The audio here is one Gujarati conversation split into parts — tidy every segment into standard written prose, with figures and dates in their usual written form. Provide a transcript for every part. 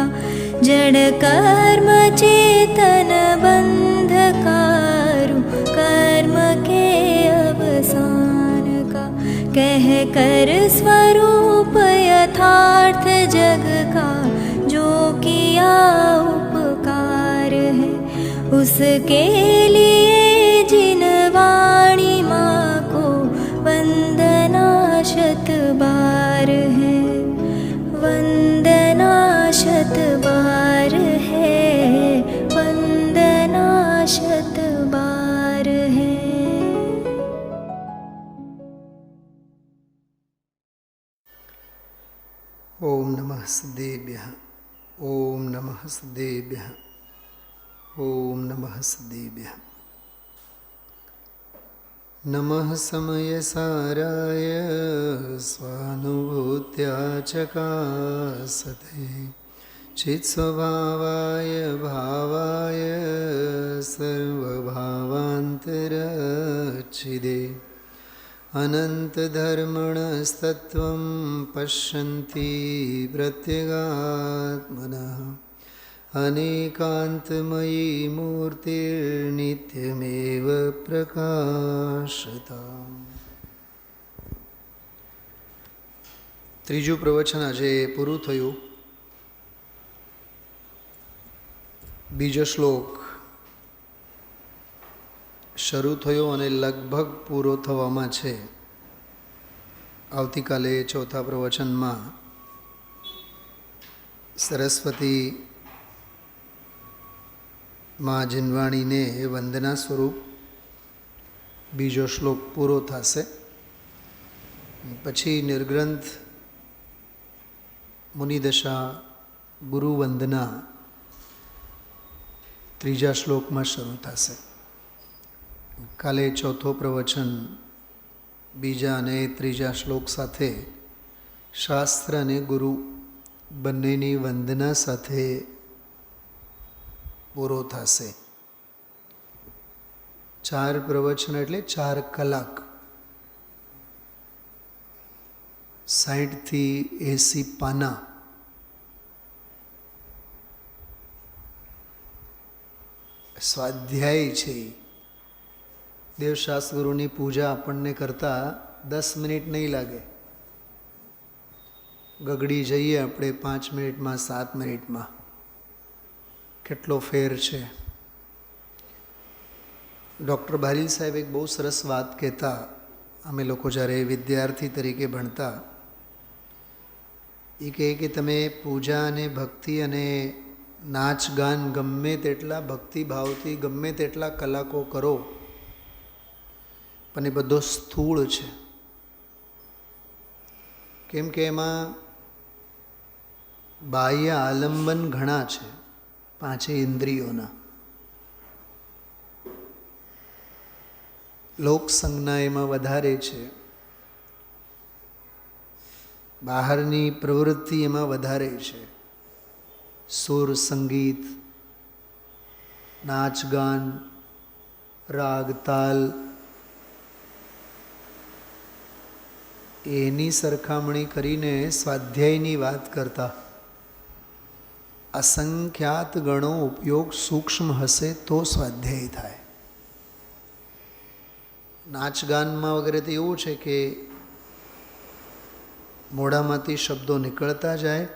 का जड़ कर्म चेतन बंधकारु कर्म के अवसान का कह कर स्वरूप यथार्थ जग का जो किया उपकार है उसके लिए जिन वाणी माँ को वंदना शत बार है वंदना शत बार है वंदना शत बार है। ओम नमः सदेभ्यः ओम नमः सदेभ्यः ओम नमः सदेभ्यः। नमः समयसाराय स्वानुभूत्या चकासते चित्स्वभावाय भावाय सर्वभावान्तरच्छिदे अनन्तधर्मणस्तत्त्वं पश्यन्ति प्रत्यगात्मनः अनेकान्तमयी मूर्तिर्नित्यमेव प्रकाशता। ત્રીજું પ્રવચન આજે પૂરું થયું. બીજો શ્લોક શરૂ થયો અને લગભગ પૂરો થવામાં છે. આવતીકાલે ચોથા પ્રવચનમાં સરસ્વતી માં જીનવાણીને વંદના સ્વરૂપ બીજો શ્લોક પૂરો થશે. પછી નિર્ગ્રંથ મુનિદશા ગુરુ વંદના ત્રીજા શ્લોકમાં શરૂ થશે. કાલે ચોથો પ્રવચન બીજા અને ત્રીજા શ્લોક સાથે શાસ્ત્ર અને ગુરુ બંનેની વંદના સાથે પૂરો થશે. 4 પ્રવચન એટલે 4 કલાક, 60 થી 80 પાના. સ્વાધ્યાય છે. દેવશાસ્ત્રગુરુની પૂજા આપણને કરતાં 10 મિનિટ નહીં લાગે. ગગડી જઈએ આપણે 5 મિનિટમાં 7 મિનિટમાં. કેટલો ફેર છે. ડૉક્ટર બારીલ સાહેબ એક બહુ સરસ વાત કહેતા. અમે લોકો જ્યારે વિદ્યાર્થી તરીકે ભણતા, એ કહે કે તમે પૂજા અને ભક્તિ અને નાચ ગાન ગમે તેટલા ભક્તિભાવથી ગમે તેટલા કલાકો કરો, પણ એ બધો સ્થૂળ છે. કેમ કે એમાં બાહ્ય આલંબન ઘણા છે, 5 ઇન્દ્રિયોના. લોકસંજ્ઞા એમાં વધારે છે, બહારની પ્રવૃત્તિ એમાં વધારે છે. સુર સંગીત, નાચ ગાન, રાગ તાલ, એની સરખામણી કરીને સ્વાધ્યાયની વાત કરતા અસંખ્યાત ગણો ઉપયોગ સૂક્ષ્મ હશે તો સ્વાધ્યાય થાય. નાચ ગાનમાં વગેરે તો એવું છે કે મોઢામાંથી શબ્દો નીકળતા જાય,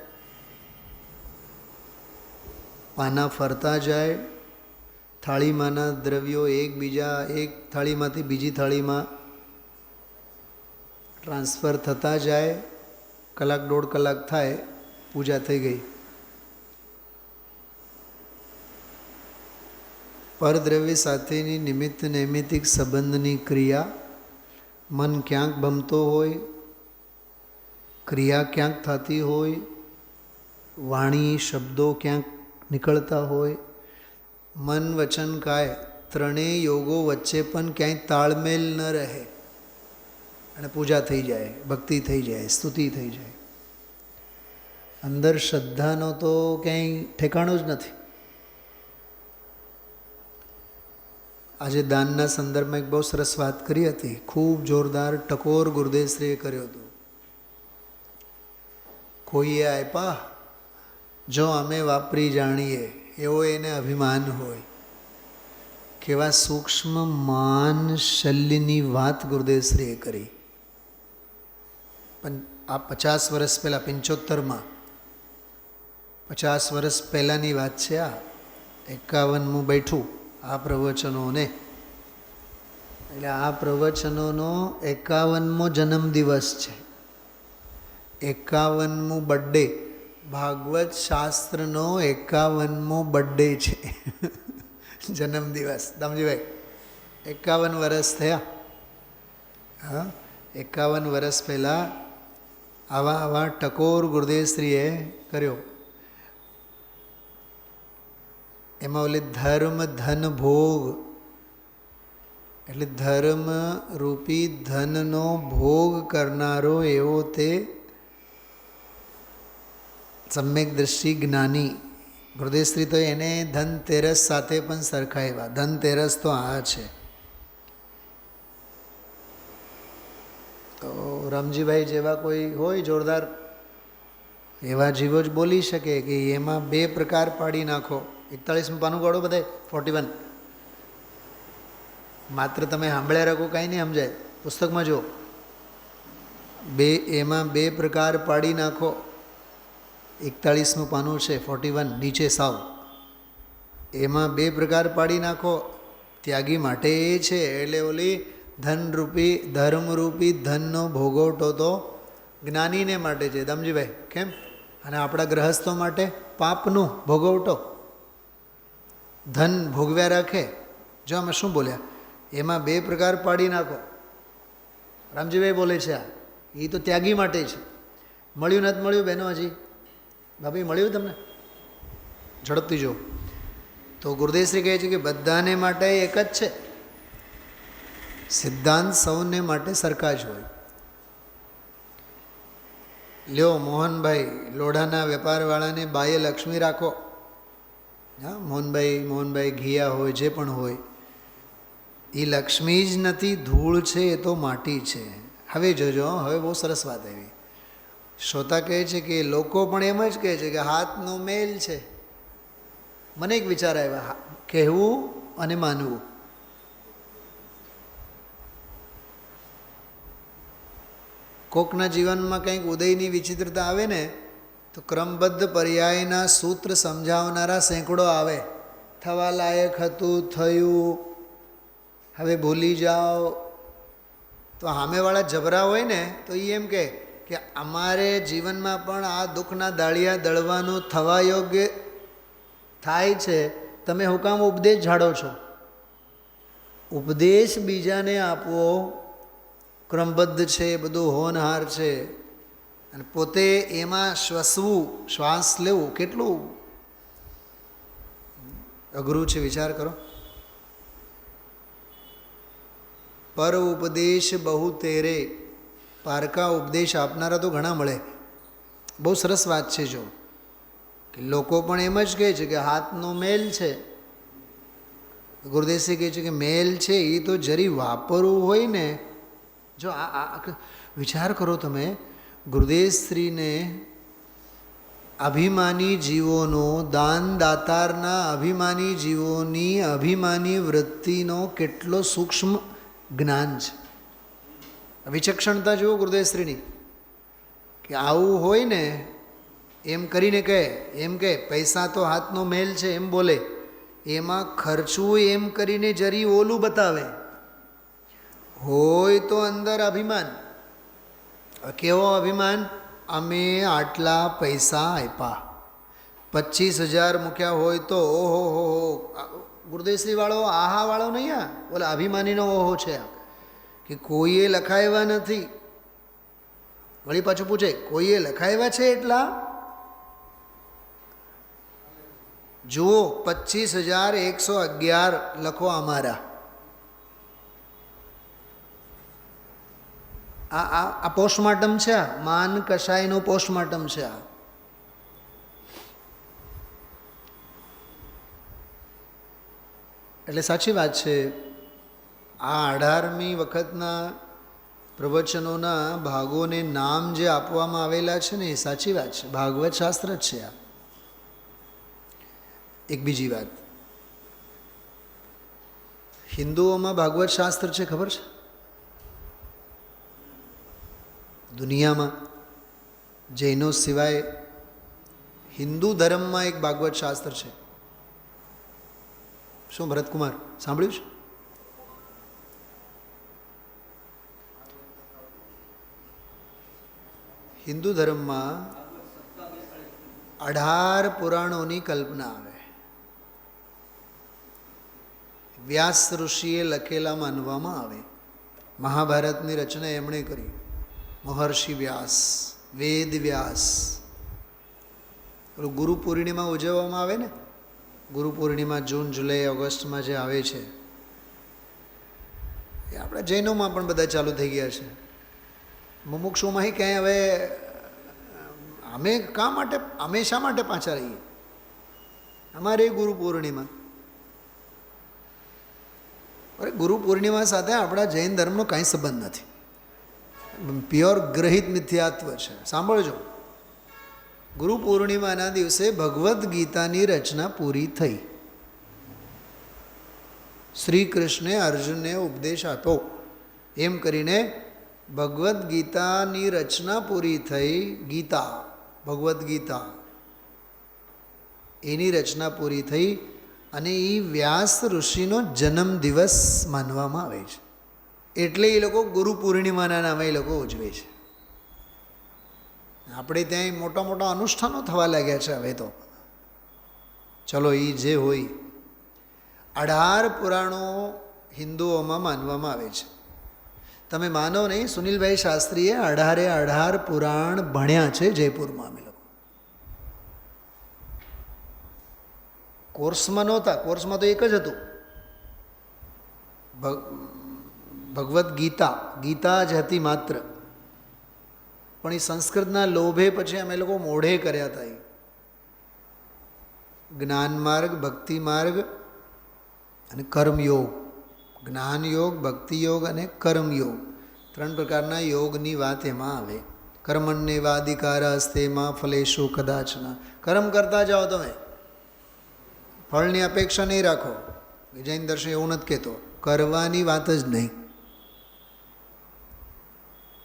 પાના ફરતા જાય, થાળીમાંના દ્રવ્યો એક થાળીમાંથી બીજી થાળીમાં ટ્રાન્સફર થતા જાય. 1-1.5 કલાક થાય, પૂજા થઈ ગઈ. પરદ્રવ્ય સાથેની નિમિત્ત નૈમિત્તિક સંબંધની ક્રિયા, મન ક્યાંક ભમતો હોય, ક્રિયા ક્યાંક થતી હોય, વાણી શબ્દો ક્યાંક નીકળતા હોય, મન વચન કાય ત્રણેય યોગો વચ્ચે પણ ક્યાંય તાળમેલ ન રહે અને પૂજા થઈ જાય, ભક્તિ થઈ જાય, સ્તુતિ થઈ જાય. અંદર શ્રદ્ધાનો તો ક્યાંય ઠેકાણું જ નથી. આજે દાનના સંદર્ભમાં એક બહુ સરસ વાત કરી હતી. ખૂબ જોરદાર ટકોર ગુરુદેવશ્રીએ કર્યો હતો. કોઈએ આપ્યા જો અમે વાપરી જાણીએ એવો એને અભિમાન હોય. કેવા સૂક્ષ્મ માન શલ્યની વાત ગુરુદેવશ્રીએ કરી. પણ આ 50 વર્ષ પહેલાં 75માં 50 વર્ષ પહેલાંની વાત છે. આ 51મું બેઠું આ પ્રવચનોને, એટલે આ પ્રવચનોનો 51મો જન્મદિવસ છે, 51મું બર્થડે. ભાગવત શાસ્ત્રનો 51મો બર્થડે છે, જન્મદિવસ. દામજીભાઈ 51 વર્ષ થયા. હા, 51 વર્ષ પહેલાં આવા ટકોર ગુરુદેવશ્રીએ કર્યો. એમાં ઓલી ધર્મ ધન ભોગ, એટલે ધર્મ રૂપી ધનનો ભોગ કરનારો એવો તે સમ્યક દ્રષ્ટિ જ્ઞાની. ગુરુદેવશ્રી તો એને ધનતેરસ સાથે પણ સરખાવ્યા. ધનતેરસ તો આ છે. તો રામજીભાઈ જેવા કોઈ હોય જોરદાર એવા જીવો જ બોલી શકે કે એમાં 2 પ્રકાર પાડી નાખો. 41મું પાનું કાઢો બધાય. 41 માત્ર તમે સાંભળ્યા રાખો, કાંઈ નહીં સમજાય. પુસ્તકમાં જો એમાં 2 પ્રકાર પાડી નાખો. 41મું પાનું છે 41 નીચે સાવ. એમાં 2 પ્રકાર પાડી નાખો. ત્યાગી માટે એ છે, એટલે ઓલી ધનરૂપી ધર્મરૂપી ધનનો ભોગવટો તો જ્ઞાનીને માટે છે. દામજીભાઈ કેમ? અને આપણા ગ્રહસ્થો માટે પાપનું ભોગવટો ધન ભોગવ્યા રાખે. જો અમે શું બોલ્યા, એમાં 2 પ્રકાર પાડી નાખો. રામજીભાઈ બોલે છે આ એ તો ત્યાગી માટે છે. મળ્યું નથી મળ્યું બહેનો? હજી ભાભી મળ્યું તમને? ઝડપથી જો. તો ગુરુદેવશ્રી કહે છે કે બધાને માટે એક જ છે. સિદ્ધાંત સૌને માટે સરખા જ હોય. લ્યો મોહનભાઈ, લોઢાના વેપારવાળાને બાએ લક્ષ્મી રાખો. હા, મોહનભાઈ ઘિયા હોય, જે પણ હોય, એ લક્ષ્મી જ નથી, ધૂળ છે, એ તો માટી છે. હવે જોજો, હવે બહુ સરસ વાત આવી. શ્રોતા કહે છે કે લોકો પણ એમ જ કહે છે કે હાથનો મેલ છે. મને એક વિચાર આવ્યા, કહેવું અને માનવું. કોકના જીવનમાં કંઈક ઉદયની વિચિત્રતા આવે ને તો ક્રમબદ્ધ પર્યાયના સૂત્ર સમજાવનારા સેંકડો આવે. થવા લાયક હતું, થયું, હવે ભૂલી જાઓ. તો સામેવાળા જબરા હોય ને તો એ એમ કહે કે અમારે જીવનમાં પણ આ દુઃખના દાળિયા દળવાનું થવા યોગ્ય થાય છે, તમે હું કામ ઉપદેશ ઝાડો છો? ઉપદેશ બીજાને આપવો ક્રમબદ્ધ છે, બધું હોનહાર છે, અને પોતે એમાં શ્વસવું, શ્વાસ લેવું કેટલું અઘરું છે, વિચાર કરો. પર ઉપદેશ બહુ તેરે, પારકા ઉપદેશ આપનારા તો ઘણા મળે. બહુ સરસ વાત છે. જો કે લોકો પણ એમ જ કહે છે કે હાથનો મેલ છે. ગુરુદેવશ્રી કહે છે કે મેલ છે એ તો જરી વાપરવું હોય ને. જો આ વિચાર કરો તમે, ગુરુદેવશ્રીને અભિમાની જીવોનો, દાનદાતારના અભિમાની જીવોની અભિમાની વૃત્તિનો કેટલો સૂક્ષ્મ જ્ઞાન છે. વિચક્ષણતા જુઓ ગુરુદેવશ્રીની, કે આવું હોય ને એમ કરીને કહે, એમ કે પૈસા તો હાથનો મેલ છે એમ બોલે, એમાં ખર્ચવું એમ કરીને જરી ઓલું બતાવે. હોય તો અંદર અભિમાન. કેવો અભિમાન? અમે આટલા પૈસા આપ્યા, 25,000 મૂક્યા હોય તો ઓહો હો. ગુરુદેવશ્રી વાળો આહા વાળો નહીં, આ ઓલા અભિમાનીનો ઓહો છે કે કોઈએ લખાવ્યા નથી. વળી પાછું પૂછે કોઈએ લખાવ્યા છે એટલા? જુઓ 25,111 લખો અમારા. આ પોસ્ટમોર્ટમ છે, આ માન કશાયનું પોસ્ટમોર્ટમ છે. આ એટલે સાચી વાત છે. આ 18મી વખતના પ્રવચનોના ભાગોને નામ જે આપવામાં આવેલા છે ને એ સાચી વાત છે. ભાગવત શાસ્ત્ર જ છે આ. એક બીજી વાત, હિન્દુઓમાં ભાગવત શાસ્ત્ર છે, ખબર છે? દુનિયામાં જૈનો સિવાય હિન્દુ ધર્મમાં એક ભાગવત શાસ્ત્ર છે. શું ભરતકુમાર સાંભળ્યું છે? હિન્દુ ધર્મમાં 18 પુરાણોની કલ્પના આવે. વ્યાસ ઋષિએ લખેલા માનવામાં આવે. મહાભારતની રચના એમણે કરી, મહર્ષિ વ્યાસ, વેદ વ્યાસ. ગુરુ પૂર્ણિમા ઉજવવામાં આવે ને, ગુરુ પૂર્ણિમા જૂન, જુલાઈ, ઓગસ્ટમાં જે આવે છે, એ આપણા જૈનોમાં પણ બધા ચાલુ થઈ ગયા છે. મુમુક્ષુમાં ક્યાંય હવે અમે શા માટે પાછા રહીએ? અમારે ગુરુ પૂર્ણિમા, અરે ગુરુ પૂર્ણિમા સાથે આપણા જૈન ધર્મનો કાંઈ સંબંધ નથી. પ્યોર ગ્રહિત મિથ્યાત્વ છે. સાંભળજો, ગુરુ પૂર્ણિમાના દિવસે ભગવદ્ ગીતાની રચના પૂરી થઈ. શ્રી કૃષ્ણે અર્જુનને ઉપદેશ આપ્યો એમ કરીને ભગવદ્ ગીતાની રચના પૂરી થઈ. ગીતા, ભગવદ્ ગીતા, એની રચના પૂરી થઈ અને એ વ્યાસ ઋષિનો જન્મ દિવસ માનવામાં આવે છે. એટલે એ લોકો ગુરુ પૂર્ણિમાના નામે એ લોકો ઉજવે છે. આપણે ત્યાં મોટા મોટા અનુષ્ઠાનો થવા લાગ્યા છે હવે તો. ચલો, એ જે હોય, 18 પુરાણો હિન્દુઓમાં માનવામાં આવે છે. તમે માનો નહીં, સુનિલભાઈ શાસ્ત્રીએ 18 પુરાણ ભણ્યા છે જયપુરમાં. અમે લોકો કોર્સમાં નહોતા, કોર્સમાં તો એક જ હતું, ભગવદ્ ગીતા. ગીતા જ હતી માત્ર. પણ એ સંસ્કૃતના લોભે પછી અમે લોકો મોઢે કર્યા હતા. એ જ્ઞાન માર્ગ, ભક્તિ માર્ગ અને કર્મયોગ. જ્ઞાન યોગ, ભક્તિ યોગ અને કર્મયોગ, 3 પ્રકારના યોગની વાત એમાં આવે. કર્મણ્યેવાધિકારસ્તે મા ફલેષુ કદાચન. કર્મ કરતા જાઓ, તમે ફળની અપેક્ષા નહીં રાખો. જૈન દર્શન એવું નથી કહેતો, કરવાની વાત જ નહીં.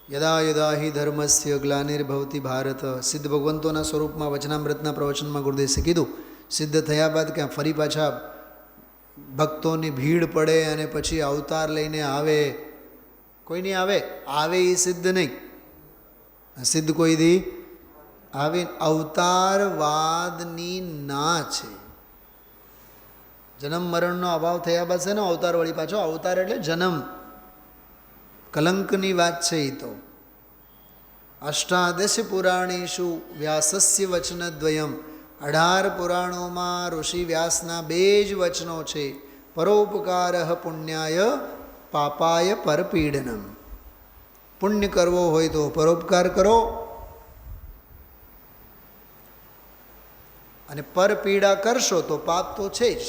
યદા યદા હિ ધર્મસ્ય ગ્લાનિર્ભવતી ભારત. સિદ્ધ ભગવંતોના સ્વરૂપમાં વચનામૃતના પ્રવચનમાં ગુરુદેશે કીધું, સિદ્ધ થયા બાદ ક્યાં ફરી પાછા ભક્તોની ભીડ પડે અને પછી અવતાર લઈને આવે? કોઈ નહીં આવે. આવે એ સિદ્ધ નહીં, સિદ્ધ કોઈ દી આવે. અવતારવાદની ના છે. જન્મ મરણનો અભાવ થયા બાદ છે ને અવતાર વળી પાછો. અવતાર એટલે જન્મ, કલંકની વાત છે. એ તો 18 પુરાણેષુ વ્યાસસ્ય વચનદ્વયમ. 18 પુરાણોમાં ઋષિ વ્યાસના 2 જ વચનો છે. પરોપકાર પુણ્યાય પાપાય પરપીડનમ. પુણ્ય કરવો હોય તો પરોપકાર કરો, અને પરપીડા કરશો તો પાપ તો છે જ.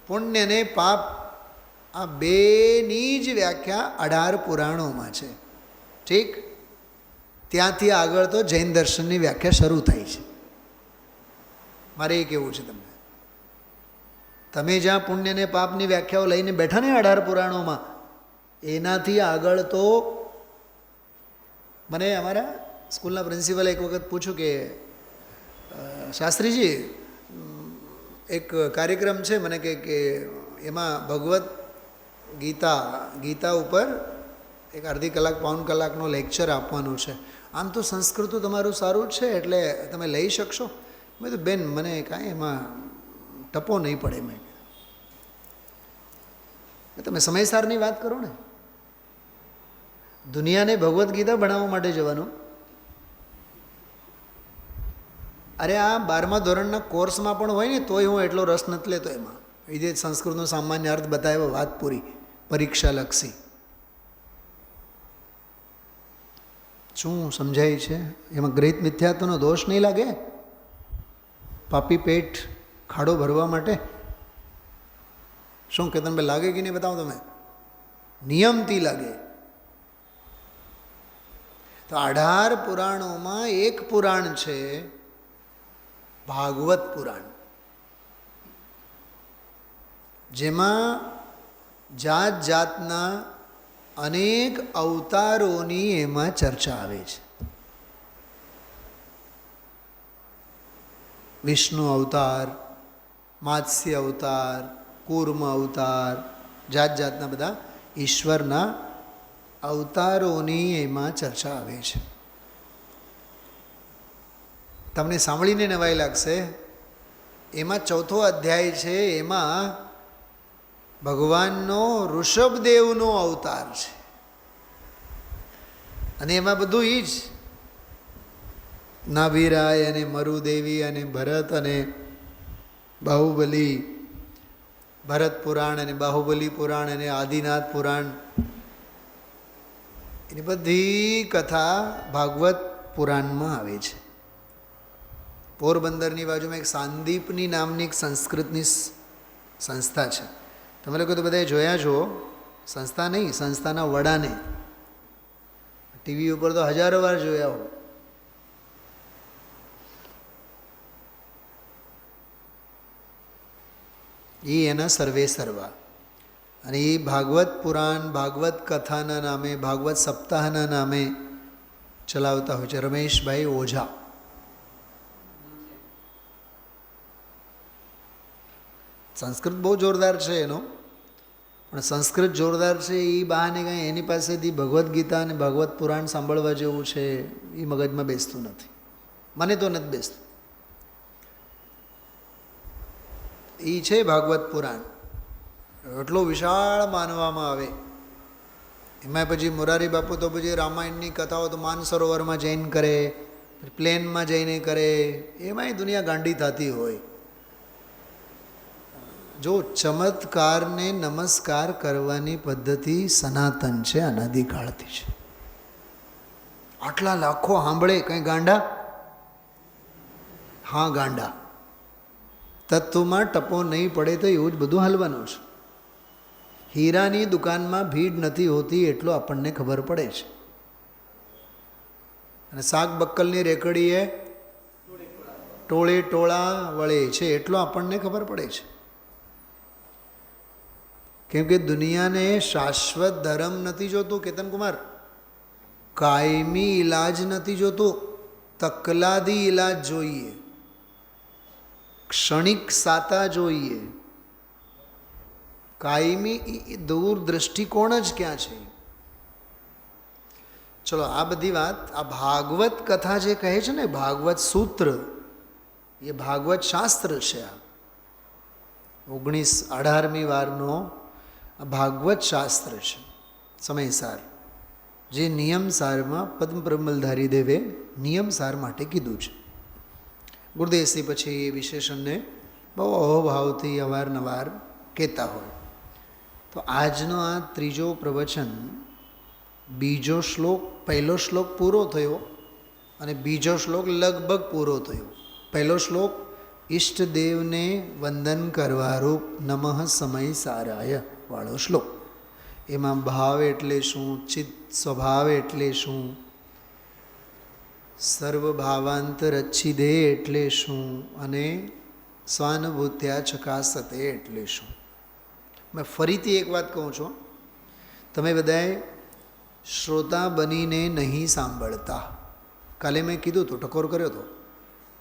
પુણ્ય ને પાપ, આ બેની જ વ્યાખ્યા 18 પુરાણોમાં છે. ઠીક, ત્યાંથી આગળ તો જૈન દર્શનની વ્યાખ્યા શરૂ થાય છે. મારે એ કહેવું છે તમને, તમે જ્યાં પુણ્ય ને પાપની વ્યાખ્યાઓ લઈને બેઠા ને 18 પુરાણોમાં, એનાથી આગળ તો મને અમારા સ્કૂલના પ્રિન્સિપલે એક વખત પૂછ્યું કે શાસ્ત્રીજી, એક કાર્યક્રમ છે, મને કે એમાં ભગવદ્ ગીતા ઉપર એક અડધી કલાક, 1 કલાકનો લેક્ચર આપવાનું છે. આમ તો સંસ્કૃત તમારું સારું છે એટલે તમે લઈ શકશો? મેં તો બેન, મને કાંઈ એમાં ટપો નહીં પડે. મેં તમે સમયસારની વાત કરો ને. દુનિયાને ભગવદ્ ગીતા ભણાવવા માટે જવાનું. અરે આ 12મા ધોરણના કોર્સમાં પણ હોય ને તોય હું એટલો રસ નથી લેતો એમાં. એ જે સંસ્કૃતનો સામાન્ય અર્થ બતાવ્યો, વાત પૂરી, પરીક્ષા લક્ષી. શું સમજાય છે એમાં? ગ્રહિત મિથ્યાત્વનો દોષ નહીં લાગે? પાપી પેટ ખાડો ભરવા માટે શું કે તમને લાગે કે નહીં? બતાવો તમે. નિયમથી લાગે. તો 18 પુરાણોમાં એક પુરાણ છે ભાગવત પુરાણ. જેમાં જાત જાતના અનેક અવતારોની એમાં ચર્ચા આવે છે. વિષ્ણુ અવતાર, માત્સ્ય અવતાર, કૂર્મ અવતાર, જાત જાતના બધા ઈશ્વરના અવતારોની એમાં ચર્ચા આવે છે. તમને સાંભળીને નવાઈ લાગશે, એમાં ચોથો અધ્યાય છે, એમાં ભગવાનનો ઋષભદેવનો અવતાર છે. અને એમાં બધું એ જ નાભિરાય અને મરુદેવી અને ભરત અને બાહુબલી, ભરત પુરાણ અને બાહુબલી પુરાણ અને આદિનાથ પુરાણ, એની બધી કથા ભાગવત પુરાણમાં આવે છે. પોરબંદરની બાજુમાં એક સાંદીપની નામની એક સંસ્કૃતની સંસ્થા છે. તમે લોકો તો બધાએ જોયા છો, સંસ્થા નહીં, સંસ્થાના વડાને ટીવી ઉપર તો હજારો વાર જોયા હો. એ એના સર્વે સર્વા, અને એ ભાગવત પુરાણ, ભાગવત કથાના નામે, ભાગવત સપ્તાહના નામે ચલાવતા હોય છે. રમેશભાઈ ઓઝા. સંસ્કૃત બહુ જોરદાર છે એનો, પણ સંસ્કૃત જોરદાર છે એ બહાને કાંઈ એની પાસેથી ભગવદ્ ગીતા અને ભાગવત પુરાણ સાંભળવા જેવું છે એ મગજમાં બેસતું નથી. મને તો નથી બેસતું. એ છે ભાગવત પુરાણ, એટલો વિશાળ માનવામાં આવે. એમાં પછી મોરારી બાપુ તો પછી રામાયણની કથાઓ તો માનસરોવરમાં જઈને કરે, પ્લેનમાં જઈને કરે, એમાંય દુનિયા ગાંડી થતી હોય. જો ચમત્કારને નમસ્કાર કરવાની પદ્ધતિ સનાતન છે, અનાદિકાળથી છે. આટલા લાખો સાંભળે કંઈ ગાંડા? હા ગાંડા. તત્વમાં ટપો નહીં પડે તો એવું જ બધું હાલવાનું છે. હીરાની દુકાનમાં ભીડ નથી હોતી એટલો આપણને ખબર પડે છે. અને શાક બક્કલની રેકડીએ ટોળે ટોળા વળે છે એટલો આપણને ખબર પડે છે. કેમ કે દુનિયાને શાશ્વત ધર્મ નથી જોતું કેતનકુમાર, કાયમી ઈલાજ નથી જોતું, તકલાદી ઈલાજ જોઈએ, ક્ષણિક સાતા જોઈએ. કાયમી દૂર દ્રષ્ટિકોણ જ ક્યાં છે? ચલો આ બધી વાત, આ ભાગવત કથા જે કહે છે ને, ભાગવત સૂત્ર, એ ભાગવત શાસ્ત્ર છે. આ 18મી વારનો આ ભાગવત શાસ્ત્ર છે, સમયસાર, જે નિયમસારમાં પદ્મ પ્રમલધારી દેવે નિયમસાર માટે કીધું છે. ગુરુદેવશ્રી પછી એ વિશેષણને બહુ અહોભાવથી અવારનવાર કહેતા હોય. તો આજનો આ ત્રીજો પ્રવચન, બીજો શ્લોક, પહેલો શ્લોક પૂરો થયો અને બીજો શ્લોક લગભગ પૂરો થયો. પહેલો શ્લોક ઈષ્ટદેવને વંદન કરવારૂપ નમઃ સમય સારાય વાળો શ્લોક. એમાં ભાવ એટલે શું, ચિત્ત સ્વભાવ એટલે શું, સર્વભાવાંતરચ્છિદે એટલે શું, અને સ્વાનુભૂત્યા ચકાસતે એટલે શું. મેં ફરીથી એક વાત કહું છું, તમે બધાએ શ્રોતા બનીને નહીં સાંભળતા. કાલે મેં કીધું હતું, ટકોર કર્યો હતો,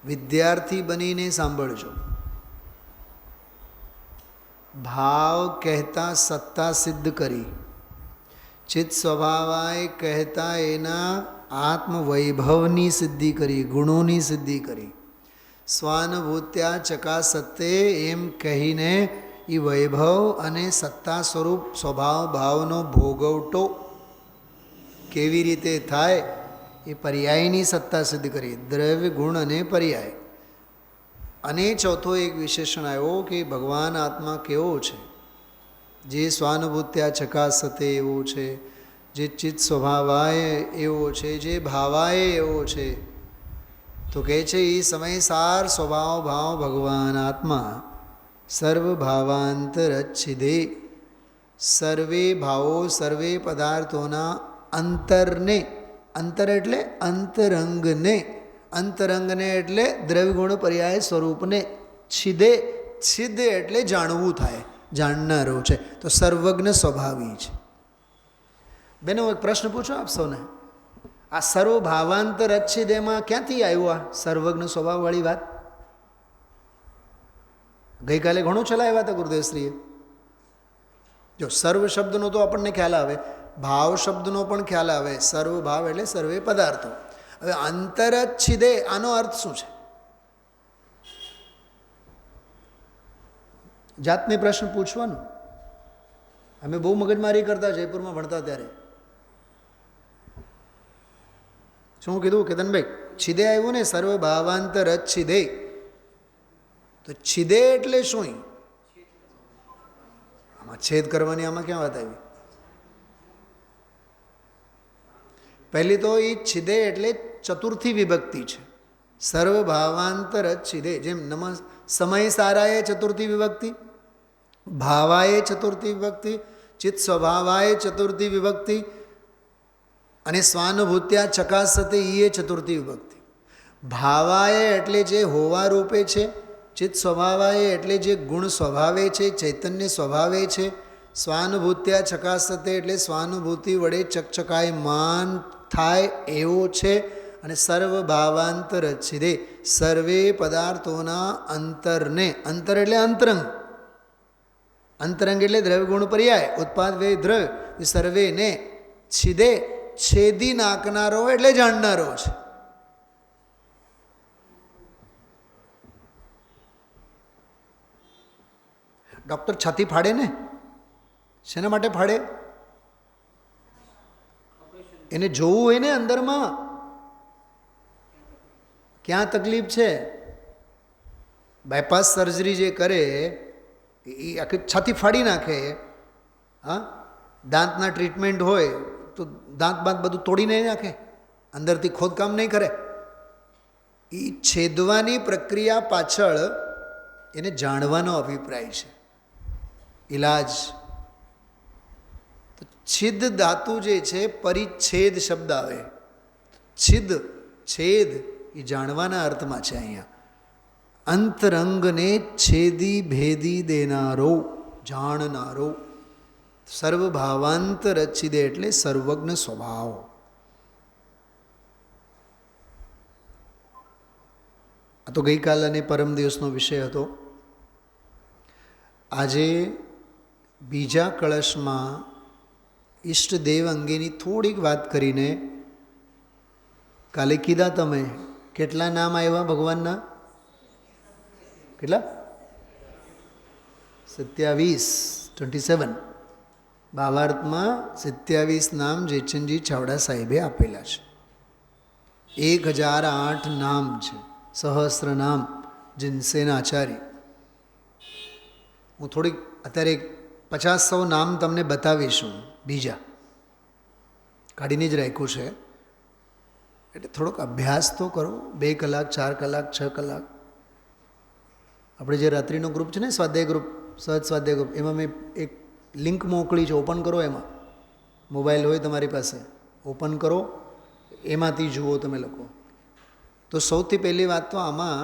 વિદ્યાર્થી બનીને સાંભળજો. ભાવ કહેતા સત્તા સિદ્ધ કરી, ચિત્ત સ્વભાવાય કહેતા એના આત્મવૈભવની સિદ્ધિ કરી, ગુણોની સિદ્ધિ કરી, સ્વાનુભૂત્યા ચકાસતે એમ કહીને એ વૈભવ અને સત્તા સ્વરૂપ સ્વભાવ ભાવનો ભોગવટો કેવી રીતે થાય એ પર્યાયની સત્તા સિદ્ધ કરી, દ્રવ્ય ગુણ અને પર્યાય. અને ચોથો એક વિશેષણ આવ્યો કે ભગવાન આત્મા કેવો છે, જે સ્વાનુભૂત્યા ચકાસતે એવો છે, જે ચિત્ત સ્વભાવાય એવો છે, જે ભાવાય એવો છે. તો કહે છે એ સમયસાર સ્વભાવ ભાવ ભગવાન આત્મા સર્વભાવાંતરચ્છિદે, સર્વે ભાવો સર્વે પદાર્થોના અંતરને, અંતર એટલે અંતરંગને, અંતરંગને એટલે દ્રવ્યગુણ પર્યાય સ્વરૂપને, છિદે, છિદ એટલે જાણવું થાય, જાણનારો છે. તો સર્વજ્ઞ સ્વભાવી છે. બેનો એક પ્રશ્ન પૂછો આપ સૌને, આ સર્વભાવાંતર અચ્છિદેમાં ક્યાંથી આવ્યું આ સર્વજ્ઞ સ્વભાવવાળી વાત? ગઈકાલે ઘણું ચલાવ્યા હતા ગુરુદેવશ્રીએ. જો સર્વ શબ્દનો તો આપણને ખ્યાલ આવે, ભાવ શબ્દનો પણ ખ્યાલ આવે. સર્વ ભાવ એટલે સર્વે પદાર્થો. હવે અંતરચ્છિદે આનો અર્થ શું છે? જાતને પ્રશ્ન પૂછવાનો. અમે બહુ મગજમારી કરતા જયપુરમાં ભણતા ત્યારે. શું કીધું કેતનભાઈ? છિદે આવ્યું ને, સર્વ ભાવાંતર છિદે. તો છિદે એટલે શું? આમાં છેદ કરવાની આમાં ક્યાં વાત આવી? પહેલી તો એ છિદે એટલે ચતુર્થી વિભક્તિ છે. સર્વ ભાવાંતર છિદે. જેમ સમય સારાએ ચતુર્થી વિભક્તિ, ભાવાએ ચતુર્થી વિભક્તિ, ચિત્ત સ્વભાવાએ ચતુર્થી વિભક્તિ, અને સ્વાનુભૂત્યા ચકાસતે એ ચતુર્થી વિભક્તિ. ભાવાએ એટલે જે હોવા રૂપે છે, ચિત્ત સ્વભાવાએ એટલે જે ગુણ સ્વભાવે છે, ચૈતન્ય સ્વભાવે છે, સ્વાનુભૂત્યા ચકાસતે એટલે સ્વાનુભૂતિ વડે ચકચકાયમાન થાય એવો છે. અને સર્વ ભાવાંતર છિદે સર્વે પદાર્થોના અંતરને, અંતર એટલે અંતરંગ, અંતરંગ એટલે દ્રવ્યગુણ પર્યાય, ઉત્પાદ વે દ્રવ્ય, સર્વેને છિદે છેદી નાખનારો એટલે જાણનારો છે. ડૉક્ટર છાતી ફાડે ને, શેના માટે ફાડે? એને જોવું હોય ને અંદરમાં ક્યાં તકલીફ છે. બાયપાસ સર્જરી જે કરે એ આખી છાતી ફાડી નાખે. હા, દાંતના ટ્રીટમેન્ટ હોય તો દાંત બધું તોડીને નાખે, અંદરથી ખોદકામ નહીં કરે. એ છેદવાની પ્રક્રિયા પાછળ એને જાણવાનો અભિપ્રાય છે, ઇલાજ. તો છિદ ધાતુ જે છે, પરિચ્છેદ શબ્દ આવે. છિદ, છેદ એ જાણવાના અર્થમાં છે. અહીંયા અંતરંગને છેદી ભેદી દેનારો, જાણનારો. સર્વ ભાવાંતર છિદે એટલે સર્વજ્ઞ સ્વભાવ. આ તો ગઈકાલ અને પરમ દિવસનો વિષય હતો. આજે બીજા કળશમાં ઈષ્ટદેવ અંગેની થોડીક વાત કરીને, કાલે કીધા તમે કેટલા નામ આવ્યા ભગવાનના? કેટલા? 27. ભાવાર્થમાં 27 નામ જેચનજી ચાવડા સાહેબે આપેલા છે. 1008 નામ છે, સહસ્ત્ર નામ જીનસેન આચાર્ય. હું થોડીક અત્યારે 50-100 નામ તમને બતાવીશું. બીજા કાઢીને જ રાખ્યું છે, એટલે થોડોક અભ્યાસ તો કરો. 2 કલાક, 4 કલાક, 6 કલાક. આપણે જે રાત્રિનો ગ્રુપ છે ને, સ્વાધ્યાય ગ્રુપ, સહજ સ્વાધ્યાય ગ્રુપ, એમાં મેં એક લિંક મોકલી છે. ઓપન કરો. એમાં મોબાઈલ હોય તમારી પાસે, ઓપન કરો, એમાંથી જુઓ તમે લોકો. તો સૌથી પહેલી વાત તો આમાં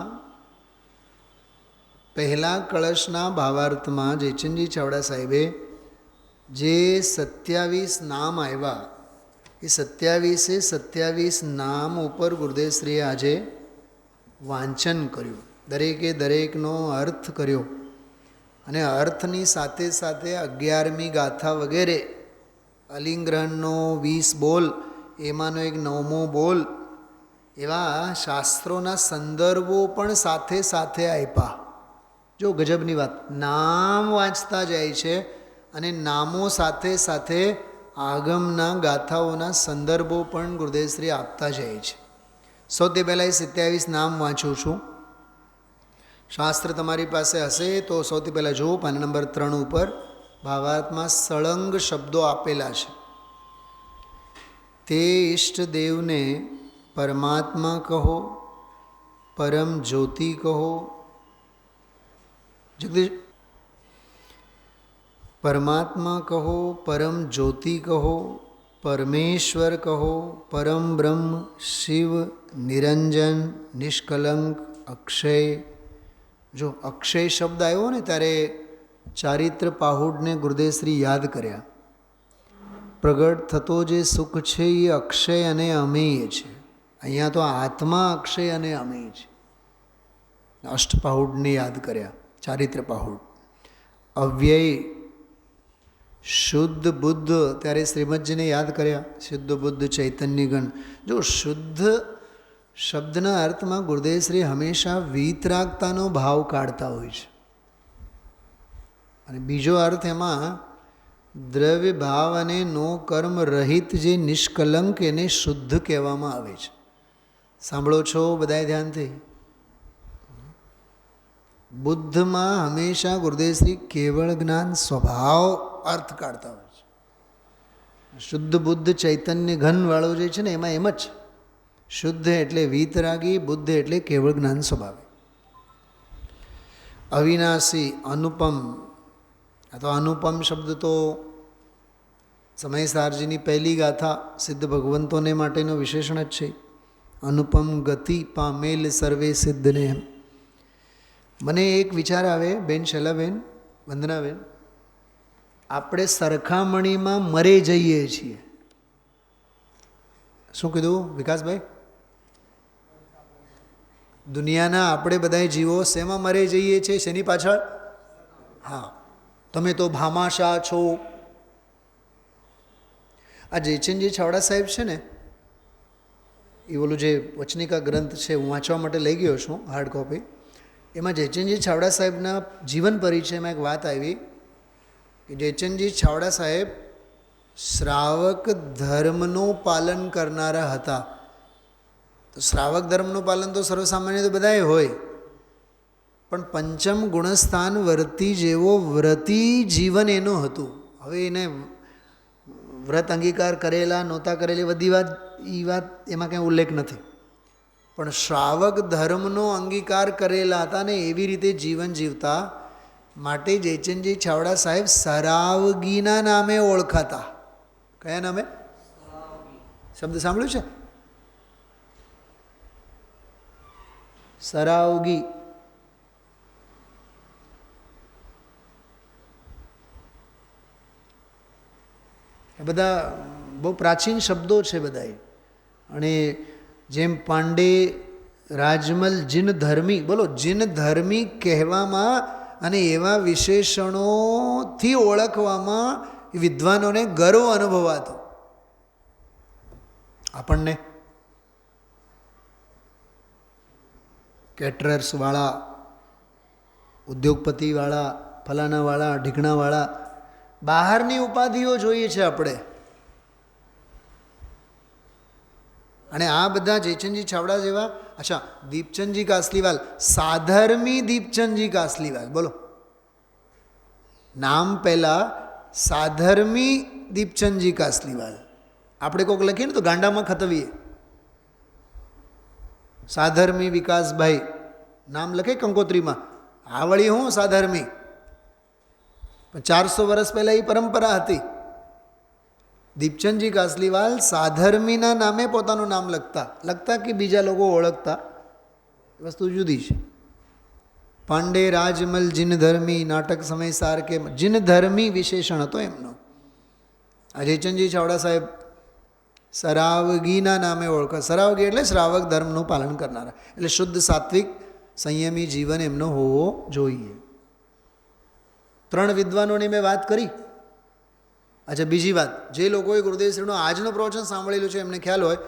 પહેલા કળશના ભાવાર્થમાં જેચનજી ચાવડા સાહેબે જે 27 નામ આવ્યા, એ 27 નામ ઉપર ગુરુદેવશ્રીએ આજે વાંચન કર્યું. દરેકે દરેકનો અર્થ કર્યો. અને અર્થની સાથે સાથે 11મી ગાથા વગેરે, અલિંગ્રહણનો 20 બોલ, એમાંનો એક 9મો બોલ, એવા શાસ્ત્રોના સંદર્ભો પણ સાથે સાથે આપ્યા. જો ગજબની વાત, નામ વાંચતા જાય છે અને નામો સાથે સાથે આગમના ગાથાઓના સંદર્ભો પણ ગુરુદેવશ્રી આપતા જાય છે. સૌથી પહેલાં 27 નામ વાંચું છું. શાસ્ત્ર તમારી પાસે હશે તો સૌથી પહેલાં જુઓ, પાના નંબર 3 ઉપર ભાવાર્થમાં સળંગ શબ્દો આપેલા છે. તે ઈષ્ટદેવને પરમાત્મા કહો, પરમ જ્યોતિ કહો. જગદીશ, પરમાત્મા કહો, પરમ જ્યોતિ કહો, પરમેશ્વર કહો, પરમ બ્રહ્મ, શિવ, નિરંજન, નિષ્કલંક, અક્ષય. જો અક્ષય શબ્દ આવ્યો ને ત્યારે ચારિત્ર પાહુડને ગુરુદેવશ્રી યાદ કર્યા. પ્રગટ થતો જે સુખ છે એ અક્ષય અને અમેય છે. અહીંયા તો આત્મા અક્ષય અને અમેય છે. અષ્ટપાહુડને યાદ કર્યા, ચારિત્ર પાહુડ. અવ્યય શુદ્ધ બુદ્ધ, ત્યારે શ્રીમદજીને યાદ કર્યા, શુદ્ધ બુદ્ધ ચૈતન્ય ગણ. જો શુદ્ધ શબ્દના અર્થમાં ગુરુદેવશ્રી હંમેશા વીતરાગતાનો ભાવ કાઢતા હોય છે. અને બીજો અર્થ એમાં દ્રવ્ય ભાવ અને નો કર્મ રહિત જે નિષ્કલંક એને શુદ્ધ કહેવામાં આવે છે. સાંભળો છો બધાએ ધ્યાનથી. બુદ્ધમાં હંમેશા ગુરુદેવશ્રી કેવળ જ્ઞાન સ્વભાવ અર્થ કાઢતા હોય છે. શુદ્ધ બુદ્ધ ચૈતન્ય ઘનવાળો જે છે ને એમાં એમ જ શુદ્ધ એટલે વીતરાગી, બુદ્ધ એટલે કેવળ જ્ઞાન સ્વભાવે. અવિનાશી, અનુપમ. આ તો અનુપમ શબ્દ તો સમયસારજીની પહેલી ગાથા સિદ્ધ ભગવંતોને માટેનો વિશેષણ જ છે. અનુપમ ગતિ પામેલ સર્વે સિદ્ધને. એમ મને એક વિચાર આવે, બેન શૈલાબેન, વંદનાબેન, આપણે સરખામણીમાં મરે જઈએ છીએ. શું કીધું વિકાસભાઈ? દુનિયાના આપણે બધા જીવો શેમાં મરે જઈએ છીએ? શેની પાછળ? હા, તમે તો ભામાશા છો. આ જયચંદજી છાવડા સાહેબ છે ને, એ ઓલું જે વચનિકા ગ્રંથ છે હું વાંચવા માટે લઈ ગયો છું, હાર્ડ કોપી. એમાં જયચંદજી છાવડા સાહેબના જીવન પરિચયમાં એક વાત આવી કે જયચંદજી છાવડા સાહેબ શ્રાવક ધર્મનું પાલન કરનારા હતા. તો શ્રાવક ધર્મનું પાલન તો સર્વસામાન્ય તો બધાએ હોય, પણ પંચમ ગુણસ્થાન વર્તી જેવો વ્રતી જીવન એનું હતું. હવે એને વ્રત અંગીકાર કરેલા નહોતા કરેલી બધી વાત, એ વાત એમાં કંઈ ઉલ્લેખ નથી, પણ શ્રાવક ધર્મનો અંગીકાર કરેલા હતા ને એવી રીતે જીવન જીવતા માટે જયચંદજી છાવડા સાહેબ સરાવગીના નામે ઓળખાતા. કયા નામે? શબ્દ સાંભળ્યું છે? સરાવગી. એ બધા બહુ પ્રાચીન શબ્દો છે બધા. અને જેમ પાંડે, રાજમલ, જીન ધર્મી, બોલો જીન ધર્મી કહેવામાં અને એવા વિશેષણોથી ઓળખવામાં વિદ્વાનોને ગર્વ અનુભવાતો. આપણને કેટરર્સવાળા, ઉદ્યોગપતિવાળા, ફલાણાવાળા, ઢીકણાવાળા, બહારની ઉપાધિઓ જોઈએ છે આપણે. અને આ બધા જયચંદજી છાવડા જેવા, અચ્છા દીપચંદજી કાસલીવાલ, સાધર્મી દીપચંદજી કાસલીવાલ, બોલો નામ પહેલા સાધર્મી દીપચંદજી કાસલીવાલ. આપણે કોઈક લખીએ ને તો ગાંડામાં ખતવીએ. સાધર્મી વિકાસભાઈ નામ લખે કંકોત્રીમાં, આ વળી હું સાધર્મી. 400 વર્ષ પહેલાં એ પરંપરા હતી. દીપચંદજી કાસલીવાલ સાધર્મીના નામે પોતાનું નામ લખતા કે બીજા લોકો ઓળખતા, એ વસ્તુ જુદી છે. પાંડે, રાજમલ, જીનધર્મી, નાટક સમયસાર કે જીનધર્મી વિશેષણ હતો એમનો. આ જયચંદજી છાવડા સાહેબ સરાવગીના નામે ઓળખા. સરાવગી એટલે શ્રાવક ધર્મનું પાલન કરનારા, એટલે શુદ્ધ સાત્વિક સંયમી જીવન એમનો હોવો જોઈએ. 3 વિદ્વાનોની મેં વાત કરી. અચ્છા, બીજી વાત, જે લોકોએ ગુરુદેવશ્રીનો આજનો પ્રવચન સાંભળેલું છે એમને ખ્યાલ હોય,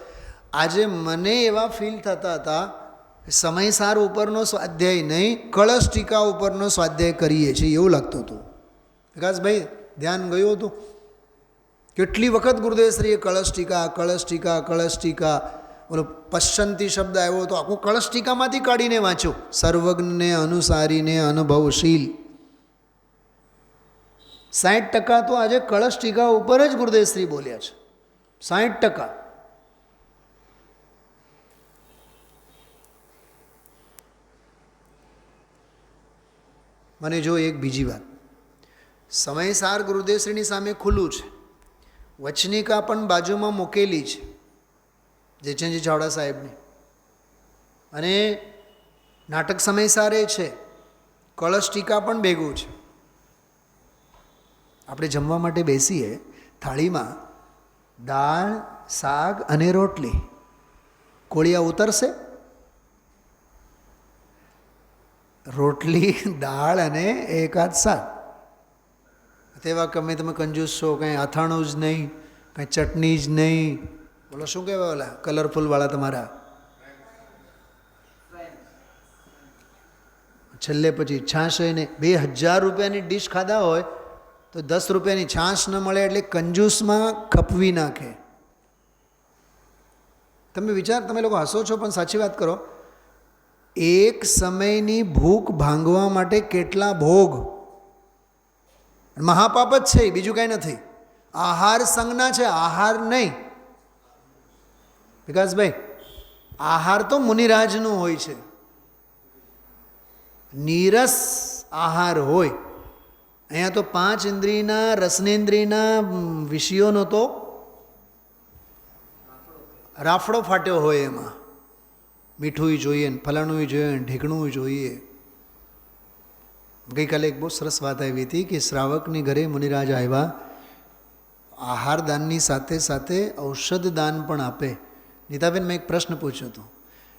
આજે મને એવા ફીલ થતા હતા સમયસાર ઉપરનો સ્વાધ્યાય નહીં, કળશ ટીકા ઉપરનો સ્વાધ્યાય કરીએ છીએ એવું લાગતું હતું. વિકાસભાઈ ધ્યાન ગયું હતું? કેટલી વખત ગુરુદેવશ્રીએ કળશ ટીકા, કળશ ટીકા, કળશ ટીકા, બોલો પશ્ચંતી શબ્દ આવ્યો તો આખું કળશ ટીકામાંથી કાઢીને વાંચ્યો. સર્વજ્ઞને અનુસારીને અનુભવશીલ. 60% તો આજે કળશ ટીકા ઉપર જ ગુરુદેવશ્રી બોલ્યા છે. 60%. મને જો એક બીજી વાત, સમયસાર ગુરુદેવશ્રીની સામે ખુલ્લું છે, વચનિકા પણ બાજુમાં મૂકેલી છે જયચંદજી છાવડા સાહેબની, અને નાટક સમયસારે છે, કળશ ટીકા પણ ભેગું છે. આપણે જમવા માટે બેસીએ, થાળીમાં દાળ, શાક અને રોટલી, કોળિયા ઉતરશે? રોટલી, દાળ અને એકાદ શાક. તેવા ગમે તમે કંજૂસ છો, કંઈ અથાણું જ નહીં, કંઈ ચટણી જ નહીં, બોલો શું કહેવાય ઓલા કલરફુલવાળા તમારા, છેલ્લે પછી છાશ ને 2000 રૂપિયાની ડીશ ખાધા હોય તો 10 રૂપિયાની છાશ ન મળે એટલે કંજૂસમાં ખપવી નાખે. તમે વિચાર, તમે લોકો હસો છો પણ સાચી વાત કરો, એક સમયની ભૂખ ભાંગવા માટે કેટલા ભોગ! મહાપાપ જ છે, બીજું કાંઈ નથી. આહાર સંજ્ઞા છે, આહાર નહીં. વિકાસભાઈ, આહાર તો મુનિરાજનો હોય છે, નીરસ આહાર હોય. અહીંયા તો 5 ઇન્દ્રિયના, રસનેન્દ્રિયના વિષયોનો તો રાફડો ફાટ્યો હોય. એમાં મીઠું જોઈએ ને ફલાણું જોઈએ ને ઢીકણું જોઈએ. ગઈકાલે એક બહુ સરસ વાત આવી હતી કે શ્રાવકની ઘરે મુનિરાજ આવ્યા, આહારદાનની સાથે સાથે ઔષધ દાન પણ આપે. નીતાબેન, મેં એક પ્રશ્ન પૂછ્યો હતો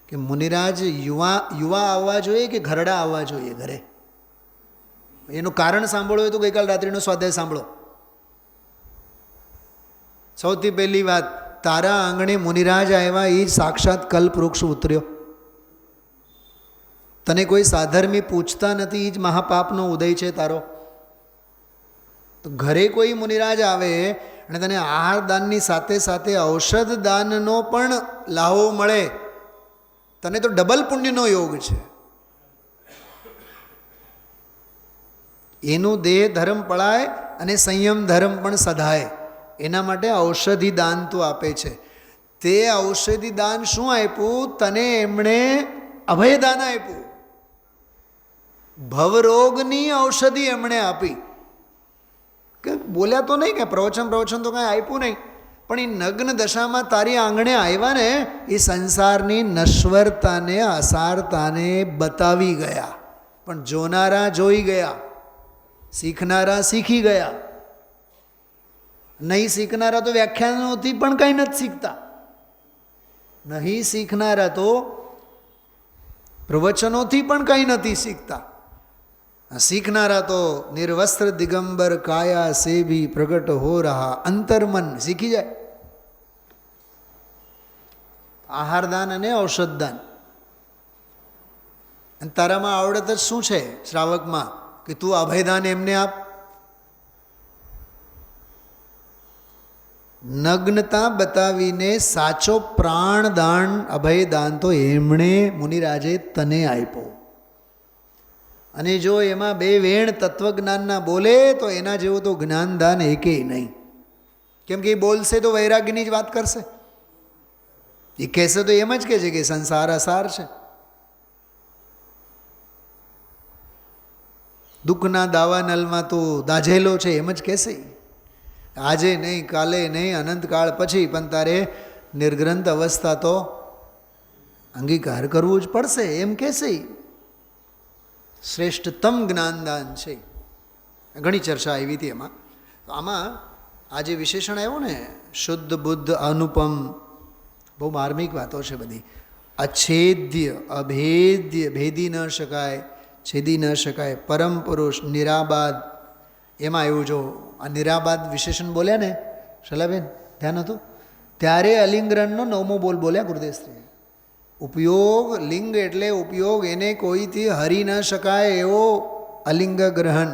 કે મુનિરાજ યુવા આવવા જોઈએ કે ઘરડા આવવા જોઈએ ઘરે? એનું કારણ સાંભળવું હોય તો ગઈકાલ રાત્રિનો સ્વાધ્યાય સાંભળો. સૌથી પહેલી વાત, તારા આંગણે મુનિરાજ આવ્યા એ સાક્ષાત કલ્પવૃક્ષ ઉતર્યો. તને કોઈ સાધર્મી પૂછતા નથી, એ જ મહાપાપનો ઉદય છે તારો. તો ઘરે કોઈ મુનિરાજ આવે અને તને આહાર દાનની સાથે સાથે ઔષધ દાનનો પણ લાહો મળે, તને તો ડબલ પુણ્યનો યોગ છે. એનું દેહ ધર્મ પળાય અને સંયમ ધર્મ પણ સધાય, એના માટે ઔષધિ દાન તો આપે છે. તે ઔષધિ દાન શું આપ્યું તને? એમણે અભયદાન આપ્યું, ભવરોગની ઔષધિ એમણે આપી. કે બોલ્યા તો નહીં, કે પ્રવચન તો કાંઈ આપ્યું નહીં, પણ એ નગ્ન દશામાં તારી આંગણે આવ્યા ને, એ સંસારની નશ્વરતાને, અસારતાને બતાવી ગયા. પણ જોનારા જોઈ ગયા, શીખનારા શીખી ગયા. નહીં શીખનારા તો વ્યાખ્યાનોથી પણ કંઈ નથી શીખતા. નહીં શીખનારા તો પ્રવચનોથી પણ કંઈ નથી શીખતા. सीखनारा तो निर्वस्त्र दिगंबर काया से भी प्रकट हो रहा अंतर्मन सीखी जाए. आहारदान અને ઔષધદાન. અને તારામાં આવડત જ શું છે શ્રાવકમાં કે તું અભયદાન એમને આપ? નગ્નતા બતાવીને સાચો પ્રાણદાન, અભયદાન તો એમણે મુનિરાજે તને આપ્યો. અને જો એમાં બે વેણ તત્વજ્ઞાનના બોલે તો એના જેવું તો જ્ઞાનદાન એકેય નહીં. કેમ કે એ બોલશે તો વૈરાગ્યની જ વાત કરશે. એ કહેશે તો એમ જ કહે છે કે સંસાર અસાર છે, દુઃખના દાવા નલમાં તો દાઝેલો છે, એમ જ કહેશે. આજે નહીં, કાલે નહીં, અનંતકાળ પછી, પણ તારે નિર્ગ્રંથ અવસ્થા તો અંગીકાર કરવું જ પડશે, એમ કહેશે. શ્રેષ્ઠતમ જ્ઞાનદાન છે. ઘણી ચર્ચા આવી હતી એમાં. તો આમાં આ જે વિશેષણ આવ્યું ને, શુદ્ધ બુદ્ધ અનુપમ, બહુ માર્મિક વાતો છે બધી. અછેદ્ય, અભેદ્ય, ભેદી ન શકાય, છેદી ન શકાય, પરમ પુરુષ, નિરાબાદ. એમાં આવ્યું, જો આ નિરાબાદ વિશેષણ બોલ્યા ને શલાબેન, ધ્યાન હતું ત્યારે અલિંગરણનો 9મો બોલ બોલ્યા ગુરુદેવશ્રી. ઉપયોગ, લિંગ એટલે ઉપયોગ, એને કોઈથી હરી ન શકાય એવો અલિંગ ગ્રહણ.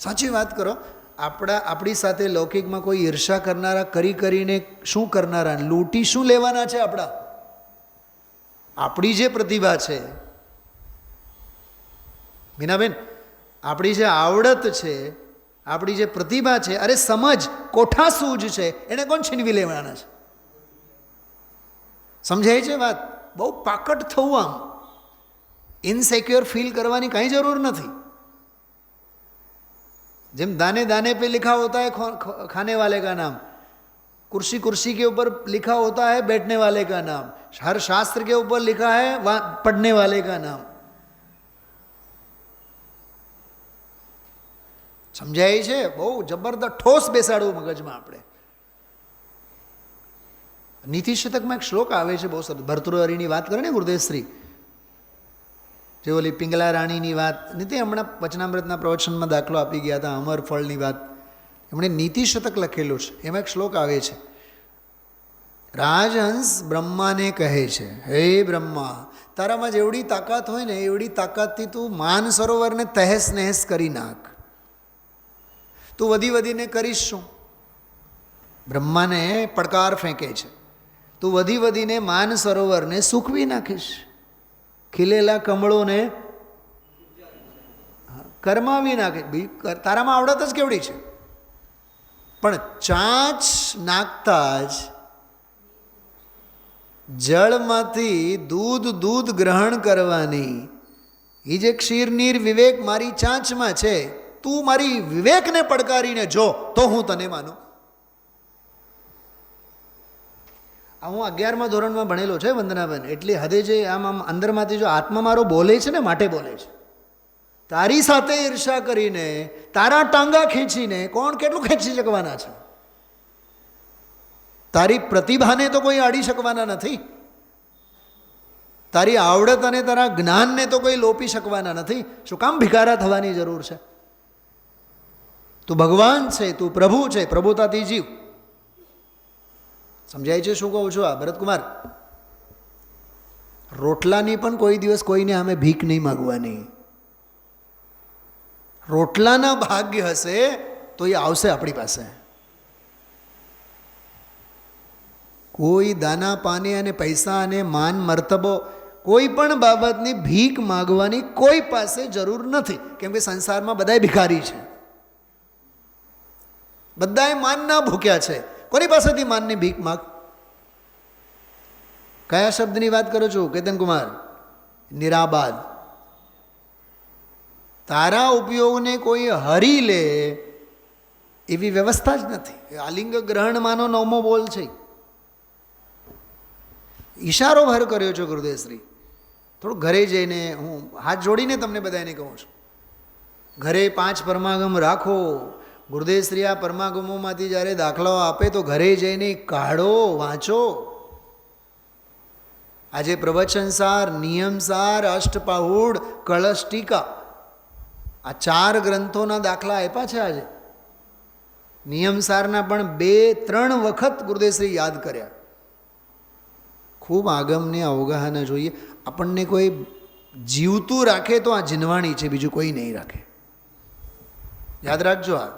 સાચી વાત કરો, આપણી સાથે લૌકિકમાં કોઈ ઈર્ષા કરનારા, કરીને શું કરનારા, લૂંટી શું લેવાના છે? આપણી જે પ્રતિભા છે મીનાબેન, આપણી જે આવડત છે, આપણી જે પ્રતિભા છે, અરે સમજ, કોઠા સૂઝ છે, એને કોણ છીનવી લેવાના છે? સમજાય છે વાત? બહુ પાકટ થવું, આમ ઇનસિક્યોર ફીલ કરવાની કાંઈ જરૂર નથી. જેમ दाने दाने पे लिखा होता है खाने वाले का नाम, कुर्सी कुर्सी के ऊपर लिखा होता है बैठने वाले का नाम, हर शास्त्र के ऊपर लिखा है पढ़ने वाले का नाम. સમજાય છે? બહુ જબરદસ્ત ઠોસ બેસાડવું મગજમાં આપણે. નીતિ શતકમાં એક શ્લોક આવે છે બહુ સરસ. ભર્તૃહરિની વાત કરે ને ગુરુદેવશ્રી, જે ઓલી પિંગલા રાણીની વાત નીતિ હમણાં વચનામૃતના પ્રવચનમાં દાખલો આપી ગયા હતા, અમર ફળની વાત. એમણે નીતિ શતક લખેલું છે, એમાં એક શ્લોક આવે છે. રાજહંસ બ્રહ્માને કહે છે, હે બ્રહ્મા, તારામાં જેવડી તાકાત હોય ને એવડી તાકાતથી તું માન સરોવરને તહેસ નહેસ કરી નાખ. તું વધી વધીને કરીશ શું? બ્રહ્માને પડકાર ફેંકે છે. તું વધી વધીને માન સરોવરને સૂકવી નાખીશ, ખીલેલા કમળોને કરમાવી નાખે. તારામાં આવડત જ કેવડી છે, પણ ચાંચ નાખતા જ જળમાંથી દૂધ ગ્રહણ કરવાની એ જે ક્ષીરનીર વિવેક મારી ચાંચમાં છે, તું મારી વિવેકને પડકારીને જો તો હું તને માનું. હું 11મા ધોરણમાં ભણેલો છે વંદનાબેન, એટલી હદે જે આમ અંદરમાંથી જો આત્મા મારો બોલે છે ને માટે બોલે છે. તારી સાથે ઈર્ષા કરીને તારા ટાંગા ખેંચીને કોણ કેટલું ખેંચી શકવાના છે? તારી પ્રતિભાને તો કોઈ આડી શકવાના નથી. તારી આવડત અને તારા જ્ઞાનને તો કોઈ લોપી શકવાના નથી. શું કામ ભિખારા થવાની જરૂર છે? તું ભગવાન છે, તું પ્રભુ છે, પ્રભુતાથી જીવ. સમજાય છે શું કહું છું? આ ભરતકુમાર, રોટલાની પણ કોઈ દિવસ કોઈને અમે ભીખ નહીં માગવાની. રોટલાના ભાગ્ય હશે તો એ આવશે આપણી પાસે. કોઈ દાના પાને અને પૈસા અને માન મર્તબો કોઈ પણ બાબતની ભીખ માગવાની કોઈ પાસે જરૂર નથી. કેમ કે સંસારમાં બધાય ભિખારી છે, બધાય માનના ભૂખ્યા છે. કોની પાસેથી માનની ભીખ માગ? કયા શબ્દની વાત કરો છો કેતનકુમાર? નિરાબાદ. તારા ઉપયોગને કોઈ હરી લે એવી વ્યવસ્થા જ નથી. આલિંગ ગ્રહણમાંનો 9મો બોલ છે. ઈશારો ભર કર્યો છો ગુરુદેવશ્રી. થોડું ઘરે જઈને હું હાથ જોડીને તમને બધાને કહું છું, ઘરે 5 પરમાગમ રાખો. ગુરુદેવશ્રી આ પરમાગમોમાંથી જ્યારે દાખલાઓ આપે તો ઘરે જઈને કાઢો, વાંચો. આજે પ્રવચનસાર, નિયમસાર, અષ્ટપાહુડ, કળશ ટીકા, આ 4 ગ્રંથોના દાખલા આપ્યા છે. આજે નિયમસારના પણ 2-3 વખત ગુરુદેવશ્રી યાદ કર્યા. ખૂબ આગમને અવગાહના જોઈએ. આપણને કોઈ જીવતું રાખે તો આ જીનવાણી છે, બીજું કોઈ નહીં રાખે. યાદ રાખજો. આ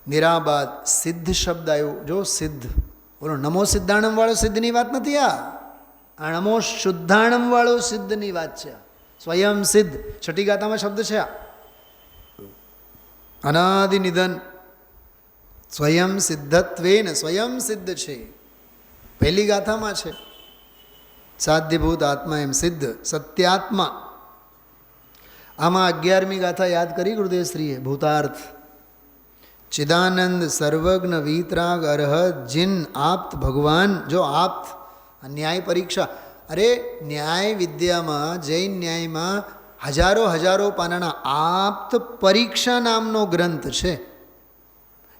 નિરાબાદ સિદ્ધ શબ્દ આવ્યો જો, સિદ્ધ. બોલો નમો સિદ્ધાણમ વાળો સિદ્ધની વાત નથી. આ નમો શુદ્ધાણમ વાળો સિદ્ધની વાત છે. સ્વયં સિદ્ધ છઠ્ઠી ગાથામાં શબ્દ છે. આ અનાદિ નિધન સ્વયં સિદ્ધત્વેન, સ્વયં સિદ્ધ છે. પહેલી ગાથામાં છે. સાધ્યભૂત આત્મા એમ સિદ્ધ, સત્યાત્મા. આમાં 11મી ગાથા યાદ કરી ગુરુદેવશ્રીએ. ભૂતાર્થ ચિદાનંદ સર્વજ્ઞ વીતરાગ અરહત જીન આપ્ત ભગવાન. જો આપ્ત, ન્યાય પરીક્ષા. અરે ન્યાય વિદ્યામાં, જૈન ન્યાયમાં હજારો પાનાના આપ્ત પરીક્ષા નામનો ગ્રંથ છે.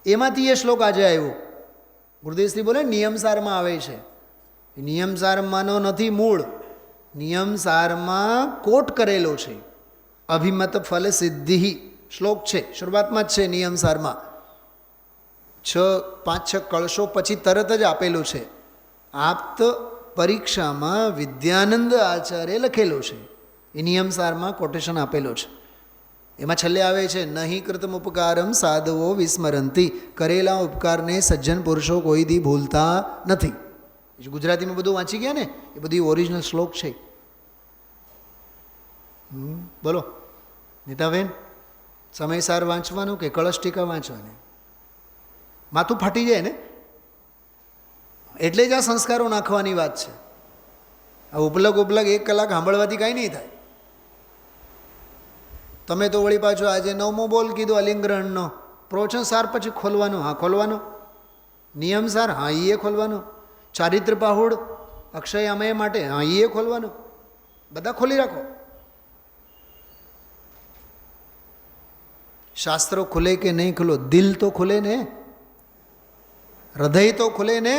એમાંથી એ શ્લોક આજે આવ્યો. ગુરુદેવશ્રી બોલે નિયમસારમાં આવે છે. નિયમસારમાંનો નથી મૂળ, નિયમસારમાં કોટ કરેલો છે. અભિમત ફલ સિદ્ધિ શ્લોક છે, શરૂઆતમાં જ છે નિયમસારમાં. 5-6 કળશો પછી તરત જ આપેલું છે. આપ્ત પરીક્ષામાં વિદ્યાનંદ આચાર્ય લખેલો છે. એ નિયમસારમાં કોટેશન આપેલો છે. એમાં છેલ્લે આવે છે નહીં કૃતમ ઉપકારમ સાધવો વિસ્મરંતી. કરેલા ઉપકારને સજ્જન પુરુષો કોઈ દી ભૂલતા નથી. ગુજરાતીમાં બધું વાંચી ગયા ને, એ બધી ઓરિજિનલ શ્લોક છે. બોલો નીતાબેન, સમયસાર વાંચવાનું કે કળશ ટીકા વાંચવાની? માથું ફાટી જાય ને, એટલે જ આ સંસ્કારો નાખવાની વાત છે. આ ઉપલગ 1 કલાક સાંભળવાથી કાંઈ નહીં થાય. તમે તો વળી પાછો આજે 9મો બોલ કીધો અલિંગ્રહણનો. પ્રવચન સાર પછી ખોલવાનો, હા ખોલવાનો. નિયમ સાર, હા એ ખોલવાનો. ચારિત્ર પાહુડ અક્ષય અમય માટે, હા એ ખોલવાનો. બધા ખોલી રાખો. શાસ્ત્રો ખુલે કે નહીં ખુલો, દિલ તો ખુલે ને, હૃદય તો ખુલે ને,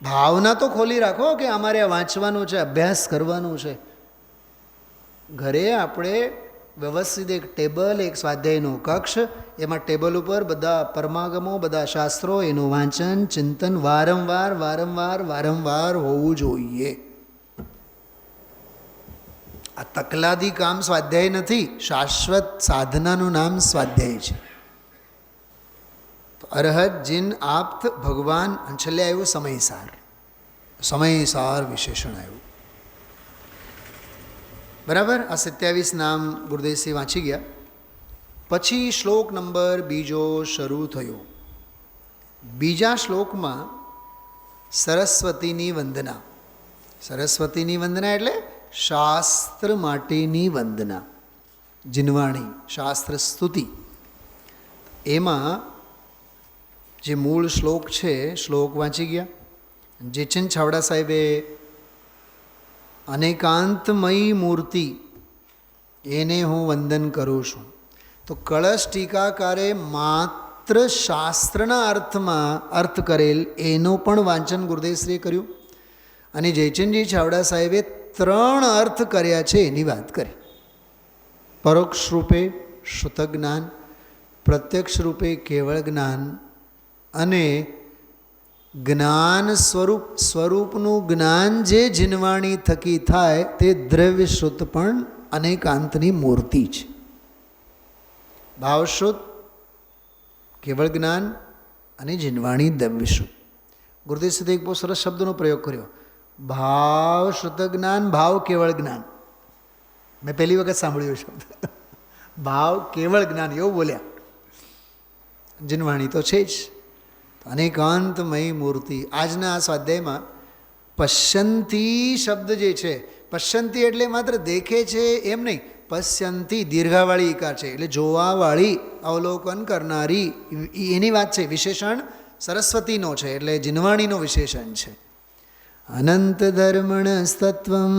ભાવના તો ખોલી રાખો કે અમારે વાંચવાનું છે, અભ્યાસ કરવાનું છે. ઘરે આપણે વ્યવસ્થિત એક ટેબલ, એક સ્વાધ્યાયનો કક્ષ, એમાં ટેબલ ઉપર બધા પરમાગમો, બધા શાસ્ત્રો, એનું વાંચન ચિંતન વારંવાર વારંવાર વારંવાર હોવું જોઈએ. આ તકલાદી કામ સ્વાધ્યાય નથી, શાશ્વત સાધનાનું નામ સ્વાધ્યાય છે. તો અરહત જીન આપ્ત ભગવાન, છેલ્લે આવ્યું સમયસાર. સમયસાર વિશેષણ આવ્યું. બરાબર. આ 27 નામ ગુરુદેવસિંહ વાંચી ગયા. પછી શ્લોક નંબર બીજો શરૂ થયો. બીજા શ્લોકમાં સરસ્વતીની વંદના. સરસ્વતીની વંદના એટલે શાસ્ત્ર માટેની વંદના, જીનવાણી, શાસ્ત્ર સ્તુતિ. એમાં જે મૂળ શ્લોક છે, શ્લોક વાંચી ગયા. જેચન છાવડા સાહેબે અનેકાંતમયી મૂર્તિ, એને હું વંદન કરું છું. તો કળશ ટીકાકારે માત્ર શાસ્ત્રના અર્થમાં અર્થ કરેલ એનો પણ વાંચન ગુરુદેવશ્રીએ કર્યું. અને જયચંદજી છાવડા સાહેબે 3 અર્થ કર્યા છે એની વાત કરી. પરોક્ષ રૂપે શુદ્ધ જ્ઞાન, પ્રત્યક્ષ રૂપે કેવળ જ્ઞાન, અને જ્ઞાન સ્વરૂપનું જ્ઞાન જે જીનવાણી થકી થાય તે દ્રવ્ય શુદ્ધ પણ અનેકાંતની મૂર્તિ છે. ભાવશુદ્ધ, કેવળ જ્ઞાન અને જીનવાણી દ્રવ્ય શુદ્ધ. ગુરુદેવ સાથે એક બહુ સરસ શબ્દનો પ્રયોગ કર્યો, ભાવ શુદ્ધ જ્ઞાન, ભાવ કેવળ જ્ઞાન. મેં પહેલી વખત સાંભળ્યો શબ્દ, ભાવ કેવળ જ્ઞાન, એવું બોલ્યા. જીનવાણી તો છે જ. અનેકાંતમયી મૂર્તિ. આજના આ સ્વાધ્યાયમાં પશ્યંતી શબ્દ જે છે, પશ્યંતી એટલે માત્ર દેખે છે એમ નહીં, પશ્યંતી દીર્ઘાવાળી ઈકાર છે, એટલે જોવાવાળી, અવલોકન કરનારી, એની વાત છે. વિશેષણ સરસ્વતીનો છે, એટલે જીનવાણીનો વિશેષણ છે. અનંત ધર્મણસ્તત્વં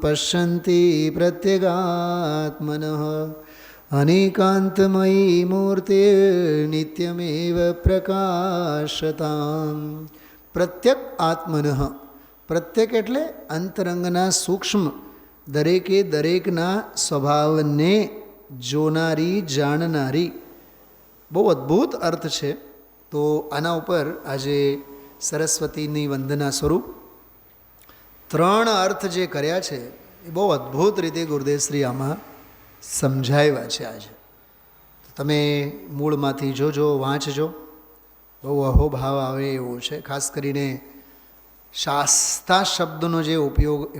પશ્યંતી પ્રત્યેગાત્મનઃ અનેકાંતમયી મૂર્તિ નિત્યમેવ પ્રકાશતામ. પ્રત્યક આત્મનઃ. પ્રત્યેક એટલે અંતરંગના સૂક્ષ્મ, દરેકે દરેકના સ્વભાવને જોનારી, જાણનારી. બહુ અદ્ભુત અર્થ છે. તો આના ઉપર આજે સરસ્વતીની વંદના સ્વરૂપ 3 અર્થ જે કર્યા છે એ બહુ અદ્ભુત રીતે ગુરુદેવશ્રી આમાં સમજાવ્યા છે. આજે તમે મૂળમાંથી જોજો, વાંચજો, બહુ અહોભાવ આવે એવું છે. ખાસ કરીને શાસ્તા શબ્દનો જે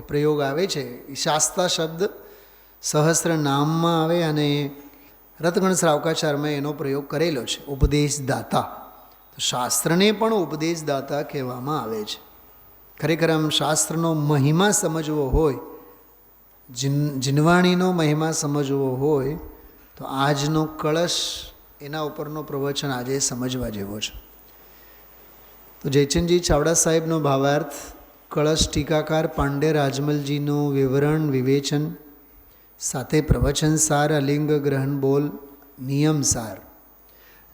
પ્રયોગ આવે છે, એ શાસ્તા શબ્દ સહસ્ત્ર નામમાં આવે, અને રતગણ શ્રાવકાચાર્યમાં એનો પ્રયોગ કરેલો છે, ઉપદેશદાતા. તો શાસ્ત્રને પણ ઉપદેશદાતા કહેવામાં આવે છે. ખરેખર આમ શાસ્ત્રનો મહિમા સમજવો હોય, જીનવાણીનો મહિમા સમજવો હોય, તો આજનો કળશ, એના ઉપરનો પ્રવચન આજે સમજવા જેવો છે. તો જયચંદજી છાવડા સાહેબનો ભાવાર્થ, કળશ ટીકાકાર પાંડે રાજમલજીનું વિવરણ વિવેચન, સાથે પ્રવચન સાર, અલિંગ ગ્રહણ બોલ, નિયમ સાર.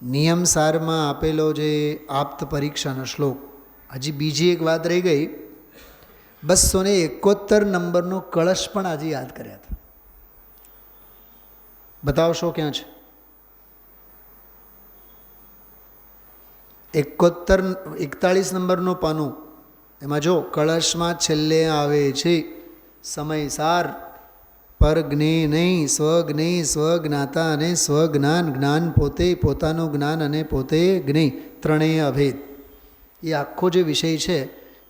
નિયમ સારમાં આપેલો જે આપ્ત પરીક્ષાનો શ્લોક. હજી બીજી એક વાત રહી ગઈ, 271 નંબરનો કળશ પણ આજે યાદ કર્યા હતા. બતાવશો ક્યાં છે? 41 નંબરનું પાનું. એમાં જો કળશમાં છેલ્લે આવે છે સમયસાર, પર જ્ઞેય નહીં, સ્વજ્ઞેય, સ્વજ્ઞાતા અને સ્વજ્ઞાન. જ્ઞાન પોતે, પોતાનું જ્ઞાન અને પોતે જ્ઞેય, ત્રણેય અભેદ. એ આખો જે વિષય છે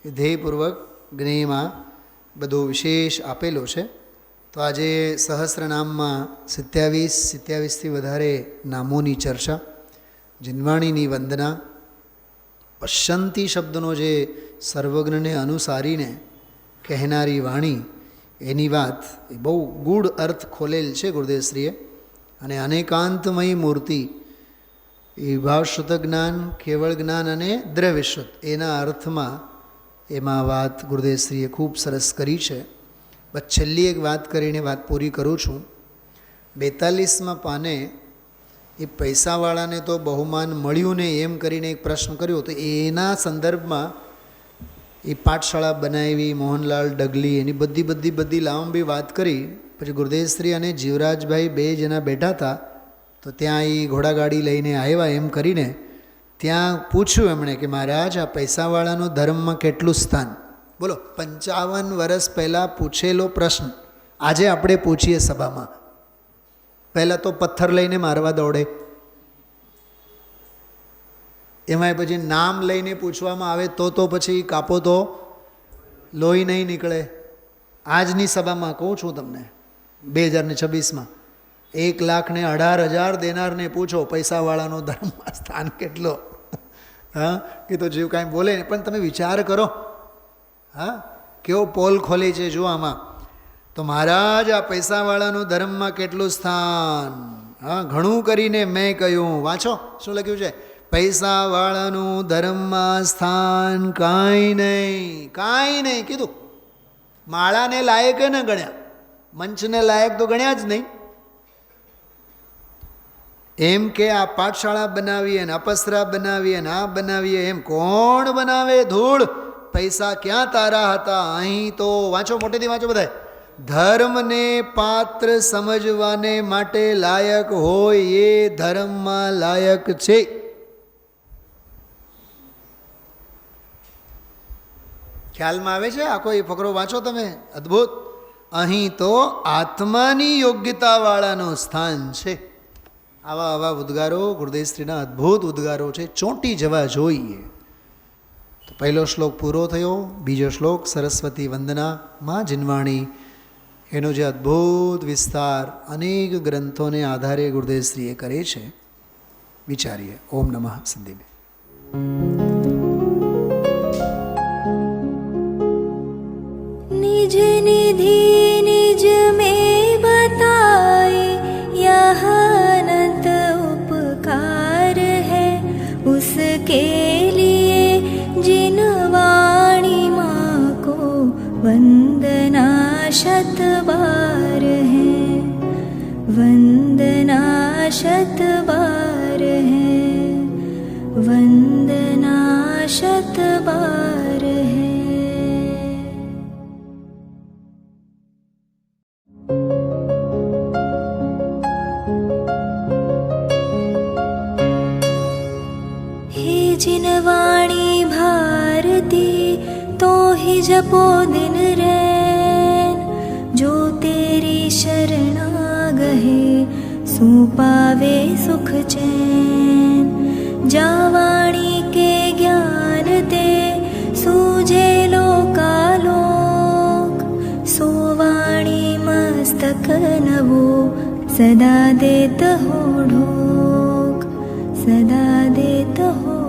એ ધ્યેયપૂર્વક જ્ઞેયમાં બધો વિશેષ આપેલો છે. તો આજે સહસ્રનામમાં 27થી વધારે નામોની ચર્ચા, જીનવાણીની વંદના, પશ્યંતી શબ્દનો જે સર્વજ્ઞને અનુસારીને કહેનારી વાણી, એની વાત એ બહુ ગૂઢ અર્થ ખોલેલ છે ગુરુદેવશ્રીએ. અને અનેકાંતમયી મૂર્તિ, એ ભાવશુદ્ધ જ્ઞાન, કેવળ જ્ઞાન અને દ્રવ્યશુદ્ધ, એના અર્થમાં એમાં વાત ગુરુદેવશ્રીએ ખૂબ સરસ કરી છે. બસ છેલ્લી એક વાત કરીને વાત પૂરી કરું છું. 42માં પાને એ પૈસાવાળાને તો બહુમાન મળ્યું ને એમ કરીને એક પ્રશ્ન કર્યો, તો એના સંદર્ભમાં એ પાઠશાળા બનાવી, મોહનલાલ ડગલી, એની બધી લાંબી વાત કરી. પછી ગુરુદેવશ્રી અને જીવરાજભાઈ બે જણા બેઠા હતા, તો ત્યાં એ ઘોડાગાડી લઈને આવ્યા. એમ કરીને ત્યાં પૂછ્યું એમણે કે મહારાજ, આ પૈસાવાળાનો ધર્મમાં કેટલું સ્થાન? બોલો, 55 વર્ષ પહેલાં પૂછેલો પ્રશ્ન આજે આપણે પૂછીએ સભામાં. પહેલાં તો પથ્થર લઈને મારવા દોડે, એમાંય પછી નામ લઈને પૂછવામાં આવે તો પછી કાપો તો લોહી નહીં નીકળે. આજની સભામાં કહું છું તમને, 2026માં 1,18,000 દેનારને પૂછો પૈસાવાળાનો ધર્મમાં સ્થાન કેટલો? હા, કે તો જીવ કાંઈ બોલે નહીં. પણ તમે વિચાર કરો, હા, કેવો પોલ ખોલે છે જો આમાં. તો મહારાજ, આ પૈસાવાળાનું ધર્મમાં કેટલું સ્થાન? હા, ઘણું કરીને મેં કહ્યું. વાંચો શું લખ્યું છે. પૈસાવાળાનું ધર્મમાં સ્થાન કાંઈ નહીં કીધું. માળાને લાયક ન ગણ્યા, મંચને લાયક તો ગણ્યા જ નહીં. એમ કે આ પાઠશાળા બનાવીએ ને અપસરા બનાવીએ ને આ બનાવીએ, એમ કોણ બનાવે? ધૂળ. પૈસા ક્યાં તારા હતા? અહીં તો વાંચો, મોટેથી વાંચો બધાય. ધર્મને પાત્ર સમજવાને માટે લાયક હોય એ ધર્મમાં લાયક છે. ખ્યાલમાં આવે છે? આખો એ ફકરો વાંચો તમે, અદ્ભુત. અહીં તો આત્માની યોગ્યતાવાળાનું સ્થાન છે. આવા ઉદ્ગારો ગુરુદેવશ્રીના અદ્ભુત ઉદ્ગારો છે, ચોંટી જવા જોઈએ. તો પહેલો શ્લોક પૂરો થયો. બીજો શ્લોક સરસ્વતી વંદનામાં જીનવાણી, એનો જે અદ્ભુત વિસ્તાર અનેક ગ્રંથોને આધારે ગુરુદેવશ્રીએ કરે છે, વિચારીએ. ઓમ નમઃ સિદ્ધિભે. निज निधि निज में बताए यह अनंत उपकार है, उसके लिए जिन वाणी माँ को वंदना शत बार है, वंदना शत बार है, वंदना शत बार है. जिनवाणी भारती तो ही जपो दिन रैन, जो तेरी शरणा गहे सो पावे सुख चैन. जावाणी के ज्ञान ते सूझे लोकालोक, सो वाणी मस्तक नवो सदा देत हो ढोक, सदा देत हो